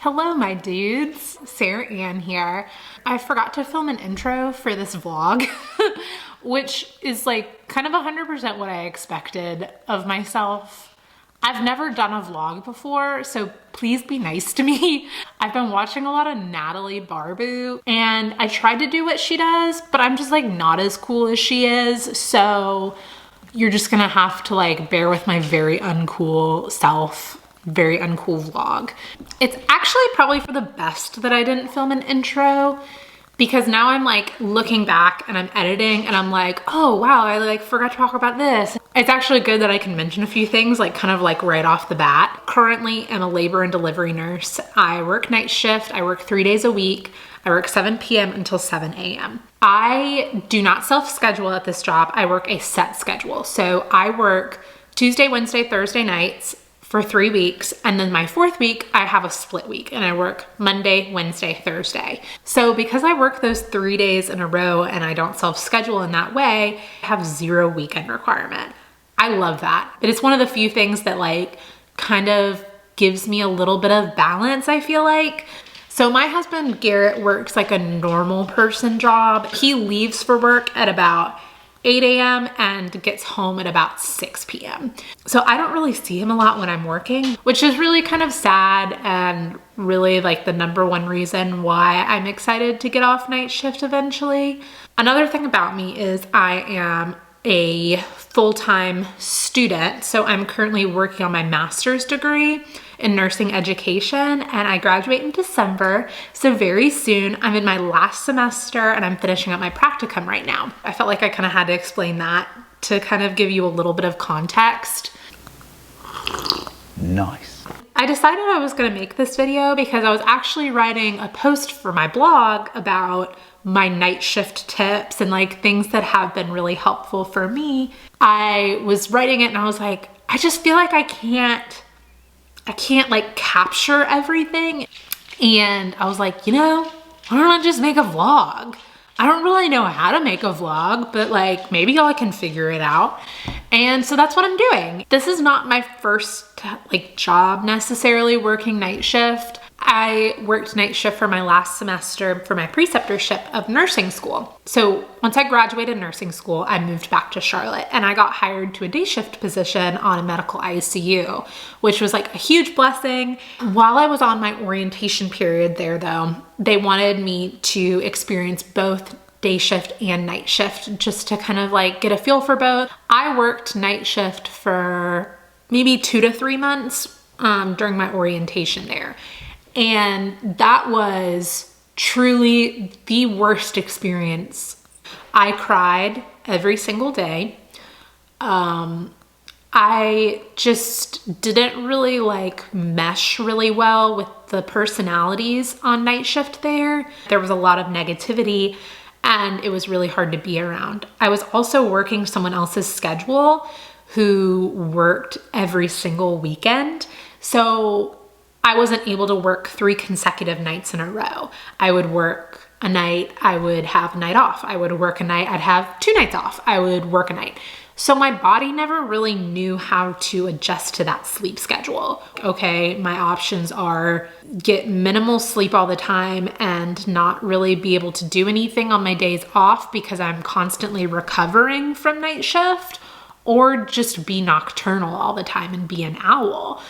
Hello, my dudes. Sara Ann here. I forgot to film an intro for this vlog, which is like kind of 100% what I expected of myself. I've never done a vlog before, so please be nice to me. I've been watching a lot of Natalie Barbu, and I tried to do what she does, but I'm just like not as cool as she is, so you're just gonna have to like bear with my very uncool self. Very uncool vlog. It's actually probably for the best that I didn't film an intro, because now I'm like looking back and I'm editing and I'm like, oh wow, I like forgot to talk about this. It's actually good that I can mention a few things like kind of like right off the bat. Currently I'm a labor and delivery nurse. I work night shift. I work 3 days a week. I work 7 p.m. until 7 a.m. I do not self-schedule at this job. I work a set schedule. So I work Tuesday, Wednesday, Thursday nights for 3 weeks. And then my 4th week, I have a split week and I work Monday, Wednesday, Thursday. So because I work those 3 days in a row and I don't self-schedule in that way, I have 0 weekend requirement. I love that. But it's one of the few things that like kind of gives me a little bit of balance, I feel like. So my husband, Garrett, works like a normal person job. He leaves for work at about 8 a.m. and gets home at about 6 p.m. So I don't really see him a lot when I'm working, which is really kind of sad and really like the #1 reason why I'm excited to get off night shift eventually. Another thing about me is I am a full-time student. So I'm currently working on my master's degree in nursing education and I graduate in December. So very soon I'm in my last semester and I'm finishing up my practicum right now. I felt like I kind of had to explain that to kind of give you a little bit of context. Nice. I decided I was going to make this video because I was actually writing a post for my blog about my night shift tips and like things that have been really helpful for me. I was writing it and I was like, I just feel like I can't like capture everything. And I was like, you know, why don't I just make a vlog? I don't really know how to make a vlog, but like maybe I can figure it out. And so that's what I'm doing. This is not my first like job necessarily working night shift. I worked night shift for my last semester for my preceptorship of nursing school. So once I graduated nursing school, I moved back to Charlotte and I got hired to a day shift position on a medical ICU, which was like a huge blessing. While I was on my orientation period there though, they wanted me to experience both day shift and night shift just to kind of like get a feel for both. I worked night shift for maybe 2 to 3 months during my orientation there. And that was truly the worst experience. I cried every single day. I just didn't really like mesh really well with the personalities on night shift there. There was a lot of negativity and it was really hard to be around. I was also working someone else's schedule who worked every single weekend. So I wasn't able to work 3 consecutive nights in a row. I would work a night, I would have a night off. I would work a night, I'd have 2 nights off. I would work a night. So my body never really knew how to adjust to that sleep schedule. Okay, my options are get minimal sleep all the time and not really be able to do anything on my days off because I'm constantly recovering from night shift, or just be nocturnal all the time and be an owl.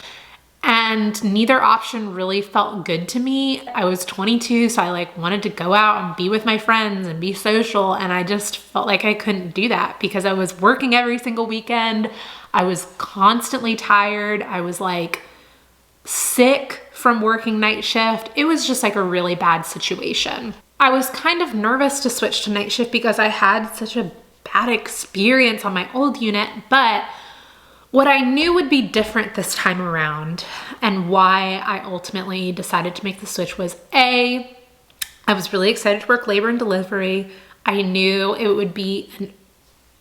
And neither option really felt good to me. I was 22, so I like wanted to go out and be with my friends and be social. And I just felt like I couldn't do that because I was working every single weekend. I was constantly tired. I was like sick from working night shift. It was just like a really bad situation. I was kind of nervous to switch to night shift because I had such a bad experience on my old unit, but what I knew would be different this time around and why I ultimately decided to make the switch was I was really excited to work labor and delivery. I knew it would be an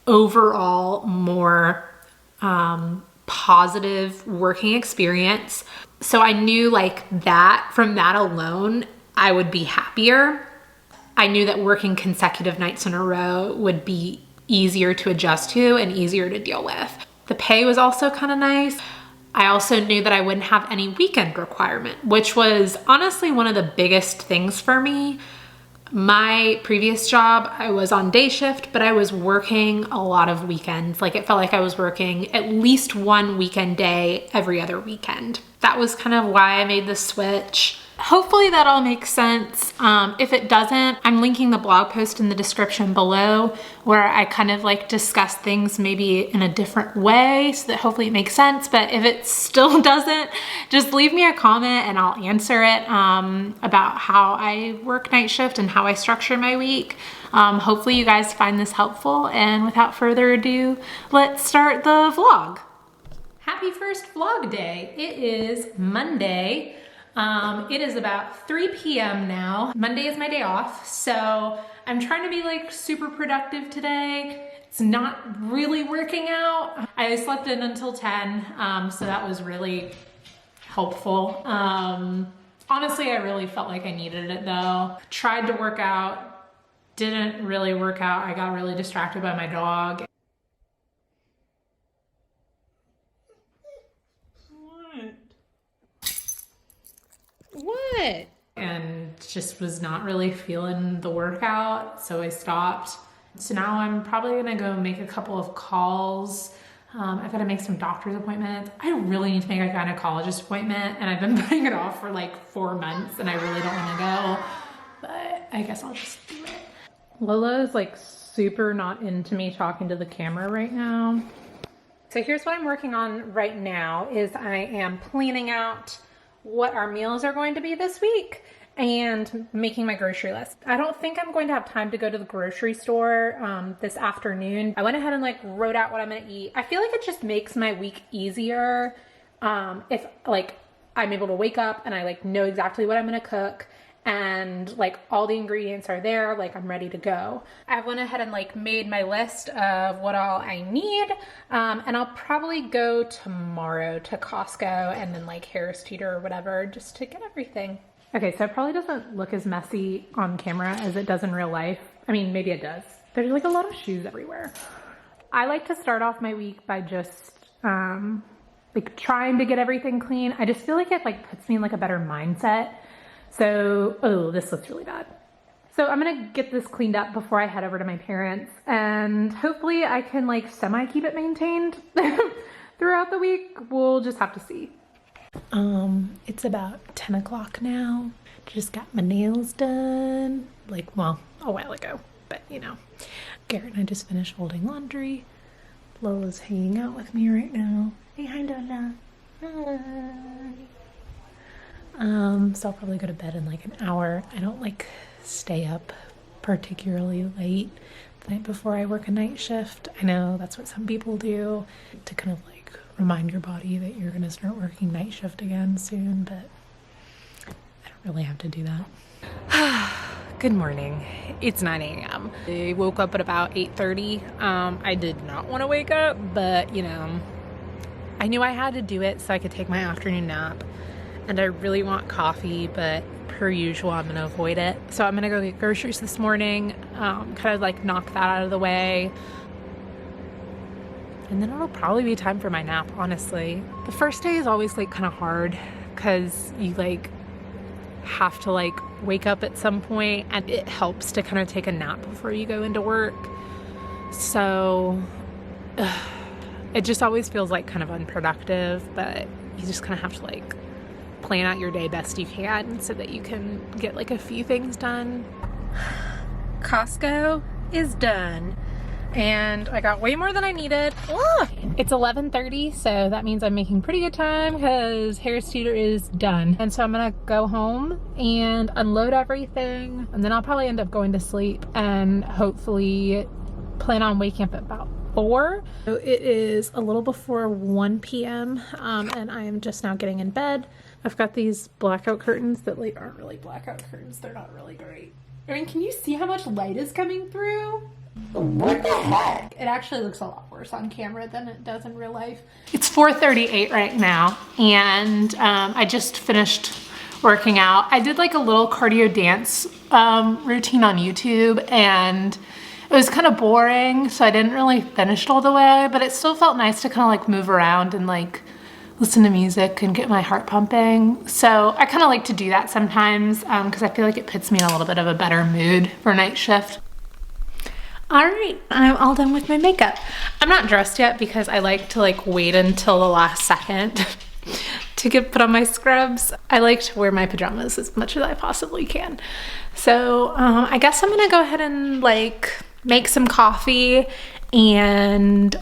overall more positive working experience. So I knew like that from that alone, I would be happier. I knew that working consecutive nights in a row would be easier to adjust to and easier to deal with. The pay was also kind of nice. I also knew that I wouldn't have any weekend requirement, which was honestly one of the biggest things for me. My previous job, I was on day shift, but I was working a lot of weekends. Like it felt like I was working at least one weekend day every other weekend. That was kind of why I made the switch. Hopefully that all makes sense. If it doesn't, I'm linking the blog post in the description below where I kind of like discuss things maybe in a different way so that hopefully it makes sense. But if it still doesn't, just leave me a comment and I'll answer it about how I work night shift and how I structure my week. Hopefully you guys find this helpful, and without further ado, let's start the vlog. Happy first vlog day. It is Monday. It is about 3 p.m. now. Monday is my day off, so I'm trying to be like super productive today. It's not really working out. I slept in until 10, so that was really helpful. Honestly, I really felt like I needed it though. Tried to work out, didn't really work out. I got really distracted by my dog. What? And just was not really feeling the workout, so I stopped. So now I'm probably gonna go make a couple of calls. I've got to make some doctor's appointments. I really need to make a gynecologist appointment, and I've been putting it off for like 4 months, and I really don't want to go, but I guess I'll just do it. Lola is like super not into me talking to the camera right now. So here's what I'm working on right now is I am planning out what our meals are going to be this week and making my grocery list. I don't think I'm going to have time to go to the grocery store this afternoon. I went ahead and like wrote out what I'm gonna eat. I feel like it just makes my week easier if like I'm able to wake up and I like know exactly what I'm gonna cook and like all the ingredients are there, like I'm ready to go. I went ahead and like made my list of what all I need, and I'll probably go tomorrow to Costco and then like Harris Teeter or whatever just to get everything. Okay, so it probably doesn't look as messy on camera as it does in real life. I mean, maybe it does. There's like a lot of shoes everywhere. I like to start off my week by just like trying to get everything clean. I just feel like it like puts me in like a better mindset. So, oh, this looks really bad. So I'm gonna get this cleaned up before I head over to my parents, and hopefully I can like semi keep it maintained throughout the week. We'll just have to see. It's about 10 o'clock now. Just got my nails done, like, well, a while ago, but you know. Garrett and I just finished folding laundry. Lola's hanging out with me right now. Hey, hi, Lola. Hi. So I'll probably go to bed in like an hour. I don't like stay up particularly late the night before I work a night shift. I know that's what some people do to kind of like remind your body that you're gonna start working night shift again soon, but I don't really have to do that. Good morning. It's 9 a.m. I woke up at about 8:30. I did not want to wake up, but you know, I knew I had to do it so I could take my afternoon nap. And I really want coffee, but per usual, I'm gonna avoid it. So I'm gonna go get groceries this morning, kind of like knock that out of the way. And then it'll probably be time for my nap, honestly. The first day is always like kind of hard because you like have to like wake up at some point, and it helps to kind of take a nap before you go into work. So it just always feels like kind of unproductive, but you just kind of have to like plan out your day best you can so that you can get like a few things done. Costco is done, and I got way more than I needed. Ugh. It's 11:30, so that means I'm making pretty good time because Harris Teeter is done. And so I'm gonna go home and unload everything, and then I'll probably end up going to sleep and hopefully plan on waking up at about 4. So it is a little before 1 p.m. And I am just now getting in bed. I've got these blackout curtains that like aren't really blackout curtains. They're not really great. I mean, can you see how much light is coming through? What the heck? It actually looks a lot worse on camera than it does in real life. It's 4:38 right now, and I just finished working out. I did like a little cardio dance routine on YouTube, and it was kind of boring, so I didn't really finish it all the way, but it still felt nice to kind of like move around and like listen to music and get my heart pumping. So I kind of like to do that sometimes because I feel like it puts me in a little bit of a better mood for night shift. All right, I'm all done with my makeup. I'm not dressed yet because I like to wait until the last second to put on my scrubs. I like to wear my pajamas as much as I possibly can. So I guess I'm gonna go ahead and make some coffee and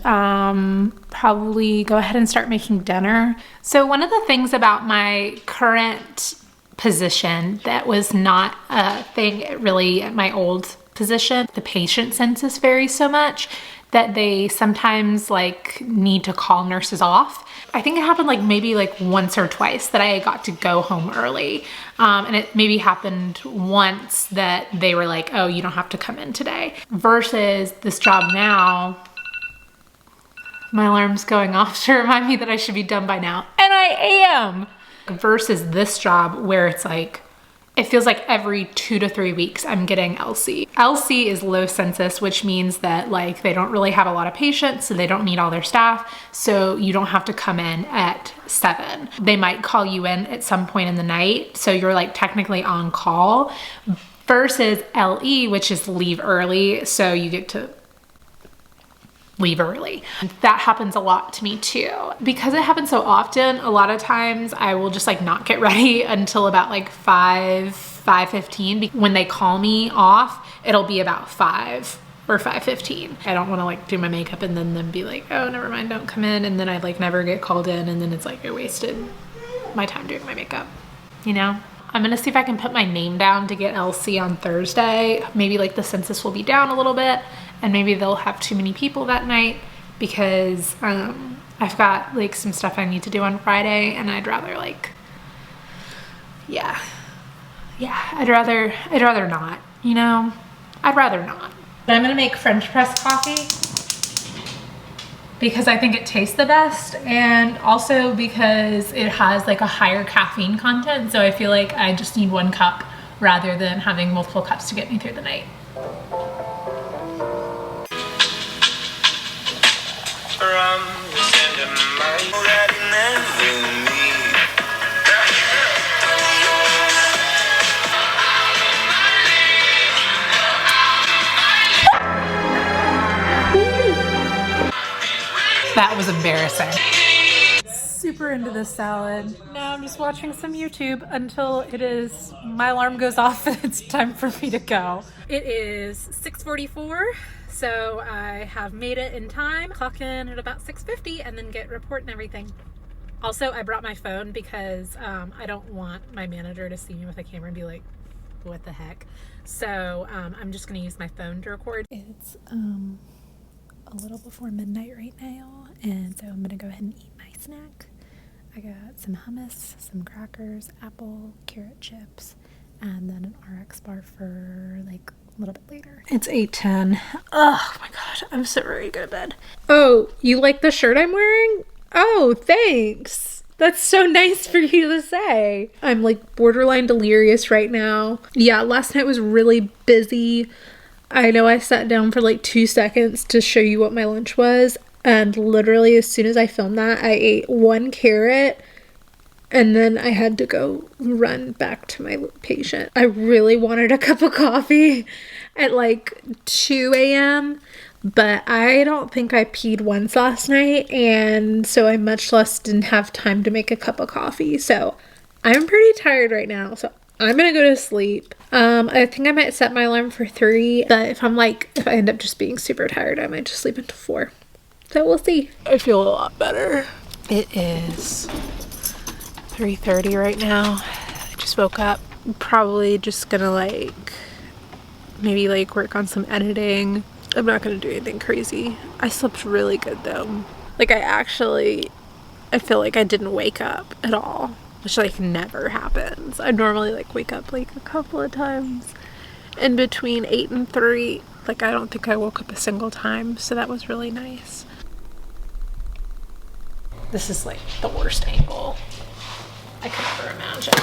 probably go ahead and start making dinner. So one of the things about my current position that was not a thing really at my old position, the patient census varies so much that they sometimes need to call nurses off. I think it happened maybe once or twice that I got to go home early. And it maybe happened once that they were like, oh, you don't have to come in today. Versus this job now, my alarm's going off to remind me that I should be done by now. And I am! Versus this job where it's it feels like every 2 to 3 weeks I'm getting LC. LC is low census, which means that they don't really have a lot of patients, so they don't need all their staff, so you don't have to come in at 7. They might call you in at some point in the night, so you're technically on call, versus LE, which is leave early, so you get to leave early. That happens a lot to me too. Because it happens so often, a lot of times I will just not get ready until about 5:15. When they call me off, it'll be about 5 or 5:15. I don't want to do my makeup and then be oh, never mind, don't come in. And then I never get called in, and then it's I wasted my time doing my makeup, you know? I'm gonna see if I can put my name down to get LC on Thursday. Maybe the census will be down a little bit, and maybe they'll have too many people that night because I've got some stuff I need to do on Friday, and I'd rather I'd rather not, you know? I'd rather not. But I'm gonna make French press coffee because I think it tastes the best, and also because it has a higher caffeine content, so I feel I just need 1 cup rather than having multiple cups to get me through the night. That was embarrassing. Super into this salad. Now I'm just watching some YouTube until my alarm goes off and it's time for me to go. It is 6:44, so I have made it in time. Clock in at about 6:50 and then get report and everything. Also, I brought my phone because I don't want my manager to see me with a camera and be like, what the heck? So I'm just gonna use my phone to record. It's a little before midnight right now, and so I'm gonna go ahead and eat my snack. I got some hummus, some crackers, apple, carrot chips, and then an RX bar for a little bit later. It's 8:10. Oh my gosh, I'm so ready to go to bed. Oh, you like the shirt I'm wearing? Oh, thanks. That's so nice for you to say. I'm borderline delirious right now. Yeah, last night was really busy. I know I sat down for 2 seconds to show you what my lunch was, and literally as soon as I filmed that, I ate 1 carrot, and then I had to go run back to my patient. I really wanted a cup of coffee at 2 a.m., but I don't think I peed once last night, and so I much less didn't have time to make a cup of coffee. So I'm pretty tired right now, so I'm gonna go to sleep. I think I might set my alarm for 3, but if I end up just being super tired, I might just sleep until 4. So we'll see. I feel a lot better. It is 3:30 right now. I just woke up. I'm probably just gonna maybe work on some editing. I'm not gonna do anything crazy. I slept really good though. I feel I didn't wake up at all, which never happens. I normally wake up a couple of times in between 8 and 3. I don't think I woke up a single time, so that was really nice. This is the worst angle I could ever imagine.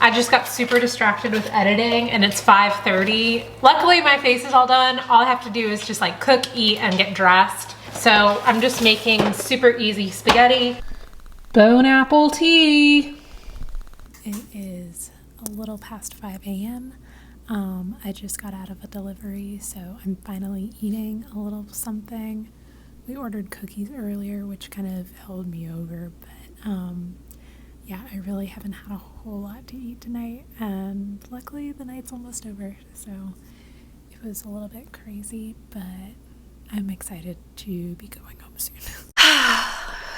I just got super distracted with editing, and it's 5:30. Luckily my face is all done. All I have to do is just cook, eat, and get dressed. So I'm just making super easy spaghetti. Bone apple tea. It is a little past 5 a.m. I just got out of a delivery, so I'm finally eating a little something. We ordered cookies earlier, which kind of held me over, but yeah, I really haven't had a whole lot to eat tonight, and luckily the night's almost over, so it was a little bit crazy, but I'm excited to be going home soon.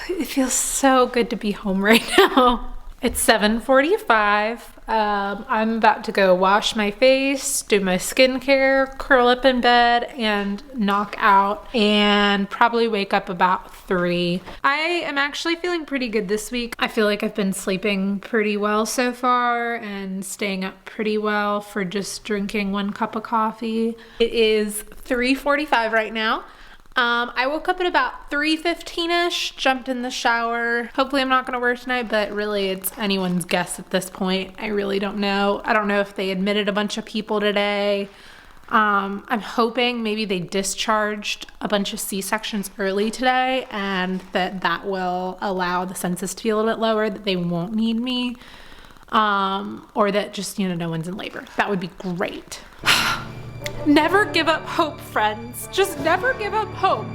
It feels so good to be home right now. It's 7:45. I'm about to go wash my face, do my skincare, curl up in bed, and knock out, and probably wake up about 3. I am actually feeling pretty good this week. I feel like I've been sleeping pretty well so far and staying up pretty well for just drinking 1 cup of coffee. It is 3:45 right now. I woke up at about 3:15ish, jumped in the shower. Hopefully I'm not going to work tonight, but really it's anyone's guess at this point. I really don't know. I don't know if they admitted a bunch of people today. I'm hoping maybe they discharged a bunch of C-sections early today, and that will allow the census to be a little bit lower, that they won't need me, or that just, no one's in labor. That would be great. Never give up hope, friends. Just never give up hope.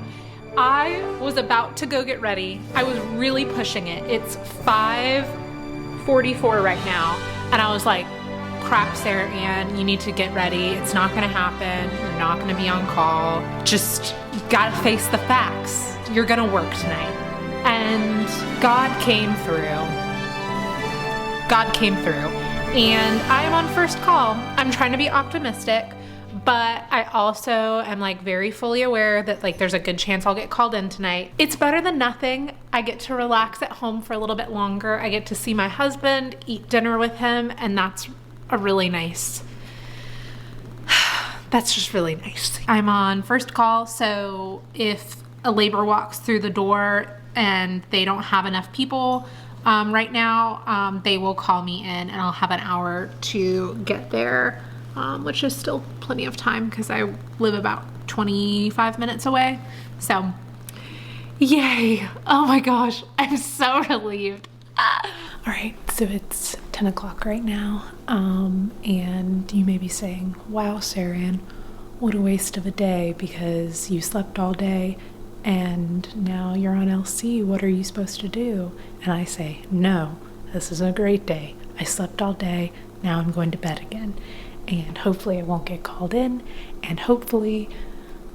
I was about to go get ready. I was really pushing it. It's 5:44 right now. And I was like, crap, Sara Ann, you need to get ready. It's not going to happen. You're not going to be on call. Just got to face the facts. You're going to work tonight. And God came through. God came through. And I am on first call. I'm trying to be optimistic. But I also am very fully aware that there's a good chance I'll get called in tonight. It's better than nothing. I get to relax at home for a little bit longer. I get to see my husband, eat dinner with him, and that's a really nice, that's just really nice. I'm on first call, so if a labor walks through the door and they don't have enough people right now, they will call me in and I'll have an hour to get there. Which is still plenty of time because I live about 25 minutes away. So, yay. Oh my gosh, I'm so relieved. All right, so it's 10 o'clock right now. And you may be saying, wow, Sara Ann, what a waste of a day because you slept all day and now you're on LC. What are you supposed to do? And I say, no, this is a great day. I slept all day. Now I'm going to bed again. And hopefully I won't get called in, and hopefully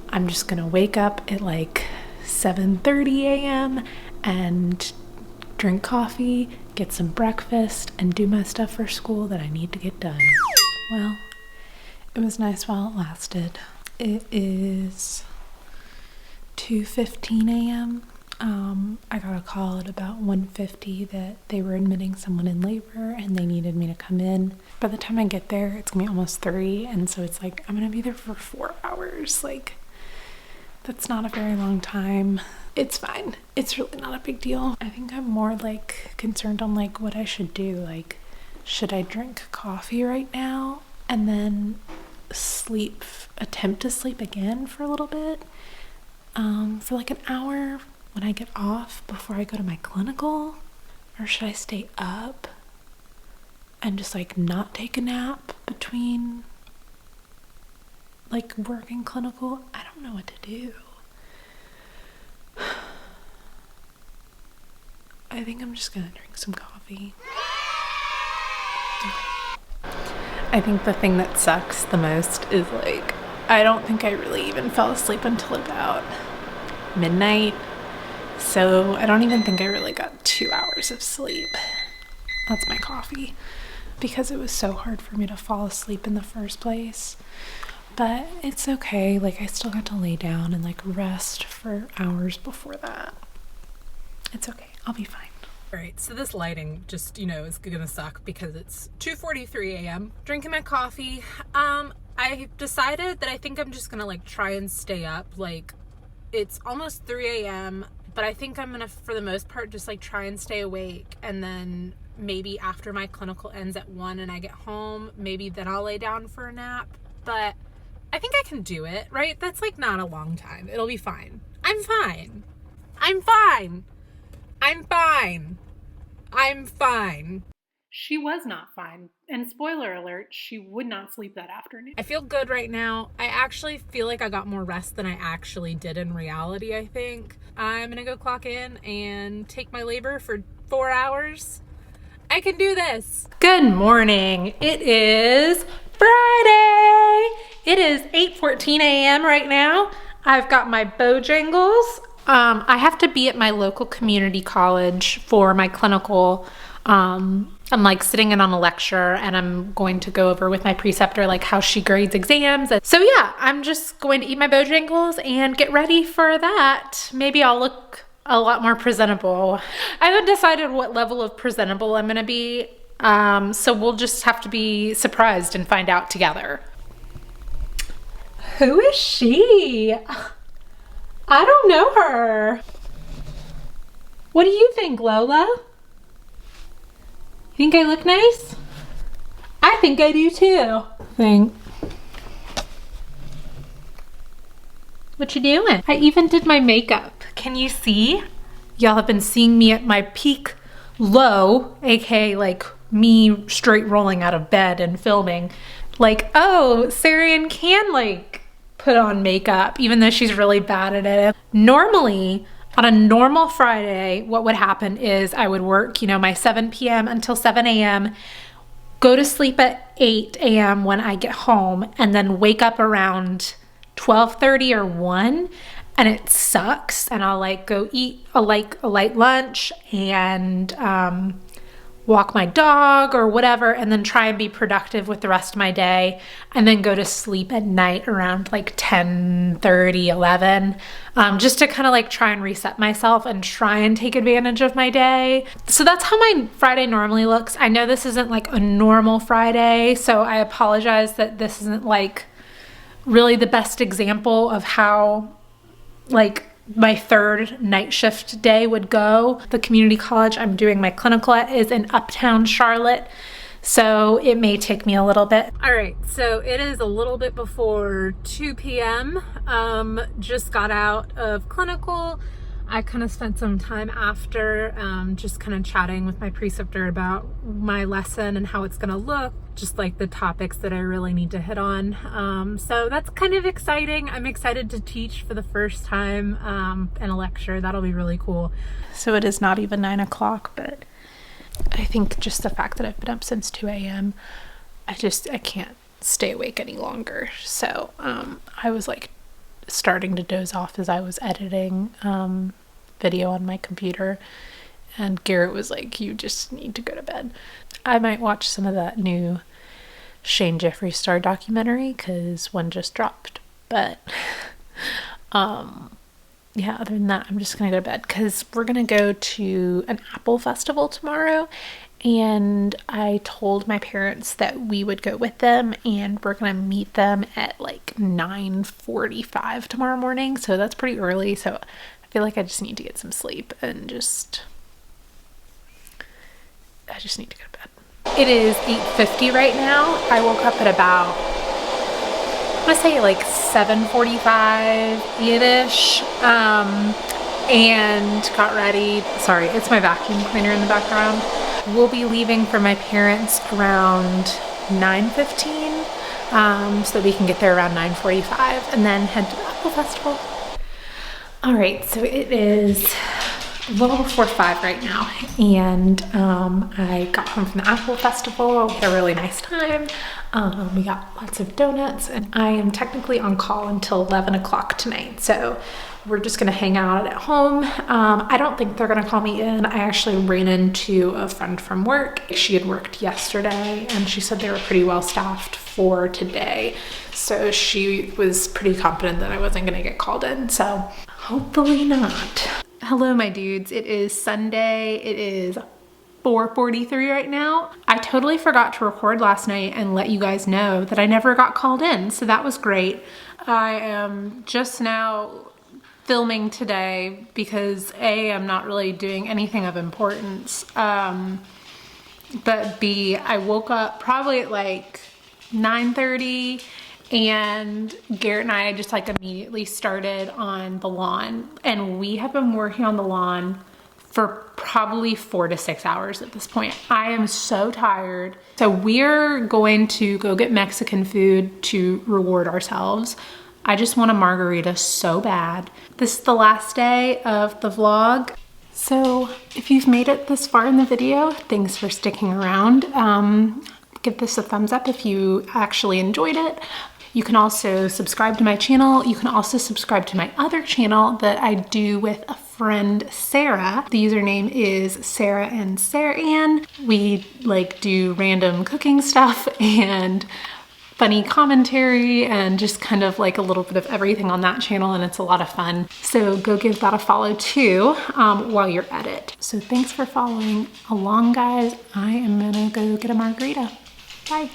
I'm just gonna wake up at 7:30 a.m. and drink coffee, get some breakfast, and do my stuff for school that I need to get done. Well, it was nice while it lasted. It is 2:15 a.m. I got a call at about 1:50 that they were admitting someone in labor and they needed me to come in. By the time I get there, it's gonna be almost 3, and so it's I'm gonna be there for 4 hours. That's not a very long time. It's fine. It's really not a big deal. I think I'm more concerned on what I should do. Should I drink coffee right now and then attempt to sleep again for a little bit? For an hour when I get off before I go to my clinical? Or should I stay up and just not take a nap between work and clinical? I don't know what to do. I think I'm just gonna drink some coffee. I think the thing that sucks the most is I don't think I really even fell asleep until about midnight. So I don't even think I really got 2 hours of sleep. That's my coffee. Because it was so hard for me to fall asleep in the first place. But it's okay. I still got to lay down and rest for hours before that. It's okay. I'll be fine. All right, so this lighting just, is gonna suck because it's 2:43 a.m. Drinking my coffee. I decided that I think I'm just gonna try and stay up. It's almost 3 a.m., but I think I'm gonna, for the most part, just try and stay awake, and then maybe after my clinical ends at 1 and I get home, maybe then I'll lay down for a nap. But I think I can do it, right? That's not a long time. It'll be fine. I'm fine. I'm fine. I'm fine. I'm fine. She was not fine. And spoiler alert, she would not sleep that afternoon. I feel good right now. I actually feel like I got more rest than I actually did in reality, I think. I'm gonna go clock in and take my labor for 4 hours. I can do this. Good morning. It is Friday. It is 8:14 a.m. right now. I've got my Bojangles. I have to be at my local community college for my clinical. I'm like sitting in on a lecture and I'm going to go over with my preceptor like how she grades exams. So yeah, I'm just going to eat my Bojangles and get ready for that. Maybe I'll look a lot more presentable. I haven't decided what level of presentable I'm gonna be. So we'll just have to be surprised and find out together. Who is she? I don't know her. What do you think, Lola? You think I look nice? I think I do too. What you doing? I even did my makeup. Can you see? Y'all have been seeing me at my peak low, aka like me straight rolling out of bed and filming. Like, oh, Sara Ann can like put on makeup, even though she's really bad at it. Normally, on a normal Friday, what would happen is I would work, my 7 p.m. until 7 a.m., go to sleep at 8 a.m. when I get home, and then wake up around 12:30 or 1, and it sucks. And I'll like go eat a light lunch and walk my dog or whatever, and then try and be productive with the rest of my day, and then go to sleep at night around like 10:30, 11, just to kind of like try and reset myself and try and take advantage of my day. So that's how my Friday normally looks. I know this isn't like a normal Friday, so I apologize that this isn't like really the best example of how like my third night shift day would go. The community college I'm doing my clinical at is in Uptown Charlotte, so it may take me a little bit. All right, so it is a little bit before 2 p.m. Just got out of clinical. I kind of spent some time after just kind of chatting with my preceptor about my lesson and how it's going to look, just like the topics that I really need to hit on. So that's kind of exciting. I'm excited to teach for the first time in a lecture. That'll be really cool. So it is not even 9 o'clock, but I think just the fact that I've been up since 2 a.m., I can't stay awake any longer. So I was like starting to doze off as I was editing video on my computer, and Garrett was like, you just need to go to bed. I might watch some of that new Shane Jeffree Star documentary because one just dropped, but yeah, other than that, I'm just gonna go to bed because we're gonna go to an apple festival tomorrow, and I told my parents that we would go with them, and we're gonna meet them at like 9:45 tomorrow morning, so that's pretty early. So I feel like I just need to get some sleep and I just need to go to bed. It is 8:50 right now. I woke up at about, I want to say like 7:45-ish, and got ready. Sorry, it's my vacuum cleaner in the background. We'll be leaving for my parents around 9:15, so that we can get there around 9:45 and then head to the Apple Festival. All right, so it is a little before 5 right now, and I got home from the Apple Festival. We had a really nice time. We got lots of donuts, and I am technically on call until 11 o'clock tonight, so we're just gonna hang out at home. I don't think they're gonna call me in. I actually ran into a friend from work. She had worked yesterday, and she said they were pretty well staffed for today, so she was pretty confident that I wasn't gonna get called in, so hopefully not. Hello, my dudes. It is Sunday. It is 4:43 right now. I totally forgot to record last night and let you guys know that I never got called in, so that was great. I am just now filming today because A, I'm not really doing anything of importance, but B, I woke up probably at like 9:30, and Garrett and I just like immediately started on the lawn, and we have been working on the lawn for probably 4 to 6 hours at this point. I am so tired. So we're going to go get Mexican food to reward ourselves. I just want a margarita so bad. This is the last day of the vlog. So if you've made it this far in the video, thanks for sticking around. Give this a thumbs up if you actually enjoyed it. You can also subscribe to my channel. You can also subscribe to my other channel that I do with a friend, Sarah. The username is Sara Ann. We like do random cooking stuff and funny commentary and just kind of like a little bit of everything on that channel, and it's a lot of fun. So go give that a follow too while you're at it. So thanks for following along, guys. I am gonna go get a margarita. Bye.